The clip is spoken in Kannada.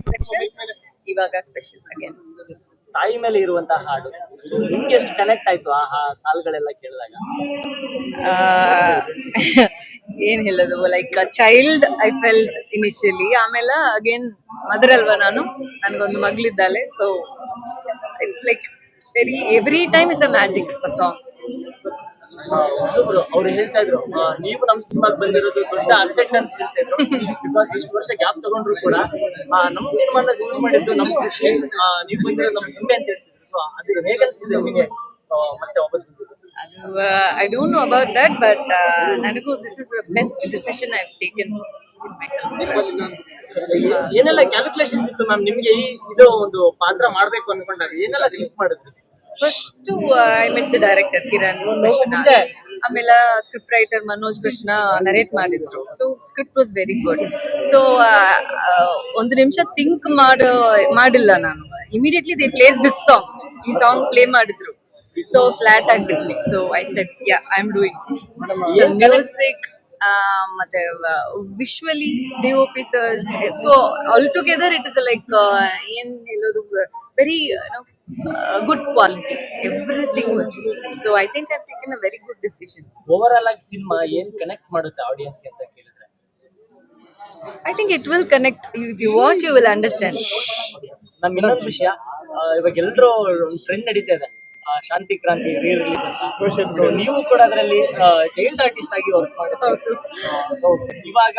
ಸ್ಪೆಷಲ್, ಇವಾಗ ಸ್ಪೆಷಲ್ ಅಗೇನ್. ತಾಯಿ ಮೇಲೆ ಇರುವಂತಹ ಹಾಡು, ಸೊ ನಿಮ್ಗೆ ಎಷ್ಟು ಕನೆಕ್ಟ್ ಆಯ್ತು ಆ ಸಾಲ್ಗಳೆಲ್ಲ ಕೇಳಿದಾಗ? ಏನ್ ಹೇಳೋದು, like child I felt initially, ಆಮೇಲೆ ಅಗೇನ್ ಮದರ್ ಅಲ್ವಾ ನಾನು, ನನಗೊಂದು ಮಗಳಿದ್ದಾಳೆ. So it's like every time it's a magic a song. ಹೊಸಬ್ರು ಅವ್ರು ಹೇಳ್ತಾ ಇದ್ರು, ನೀವು ನಮ್ ಸಿನಿಮಾಗ್ ಬಂದಿರೋದು ದೊಡ್ಡ ಅಸೆಟ್ ಅಂತ ಹೇಳ್ತಾ ಇದ್ರು. ಬಿಕಾಸ್ ಇಷ್ಟು ವರ್ಷ ಗ್ಯಾಪ್ ತಗೊಂಡ್ರು ಕೂಡ ನಮ್ ಸಿನಿಮಾನ ಚೂಸ್ ಮಾಡಿದ್ದು ನಮ್ ಖುಷಿ, ನೀವು ಬಂದಿರೋದು ನಮ್ ಹೆಮ್ಮೆ ಅಂತ ಹೇಳ್ತಿದ್ರು. ಸೊ ಅದು ಹೇಗೆ ಅನ್ಸಿದೆ ನಿಮಗೆ ಮತ್ತೆ ವಾಪಸ್ ಬಂದಿದ್ದು? ಅದು I don't know about that, but ನನಗೂ this is the best decision I have taken in my career. ಏನೆಲ್ಲ ಕ್ಯಾಲ್ಕುಲೇಷನ್ಸ್ ಇತ್ತು ಮ್ಯಾಮ್ ನಿಮ್ಗೆ ಇದು ಒಂದು ಪಾತ್ರ ಮಾಡ್ಬೇಕು ಅನ್ಕೊಂಡಾಗ ಏನೆಲ್ಲ ಥಿಂಕ್ ಮಾಡಿದ್ರಿ? First I met the director Kiran Vishwanath, ಆಮೇಲೆ script writer Manoj Krishna narrate ಮಾಡಿದ್ರು. So script was very good. So ಒಂದು ನಿಮಿಷ ಥಿಂಕ್ ಮಾಡಿಲ್ಲ ನಾನು, immediately they play this song, ಈ ಸಾಂಗ್ ಪ್ಲೇ ಮಾಡಿದ್ರು. ಸೊ ಫ್ಲಾಟ್ ಆಗಿಬಿಟ್ವಿ. So I said yeah I am doing music, ಮತ್ತೆ visually DOP sirs. So all together it is like ಏನ್ ಹೇಳೋದು, very good quality, everything was. So I think I have taken a very good decision. Overall ಆಗಿ ಸಿನಿಮಾ ಏನ್ ಕನೆಕ್ಟ್ ಮಾಡುತ್ತೆ ಆಡಿಯನ್ಸ್ಗೆ ಅಂತ ಕೇಳಿದ್ರೆ? I think it will connect. If you watch, you will understand. ನಮ್ ಇನ್ನೊಂದು ವಿಷಯ, ಇವಾಗ ಎಲ್ರು ಟ್ರೆಂಡ್ ನಡೀತಾ ಇದೆ, ಶಾಂತಿ ಕ್ರಾಂತಿ ರೀ ರಿಲೀಸ್ ಅಂತ. ಸೊ ನೀವು ಕೂಡ ಅದರಲ್ಲಿ ಚೈಲ್ಡ್ ಆರ್ಟಿಸ್ಟ್ ಆಗಿ ವರ್ಕ್ ಮಾಡಿ, ಸೊ ಇವಾಗ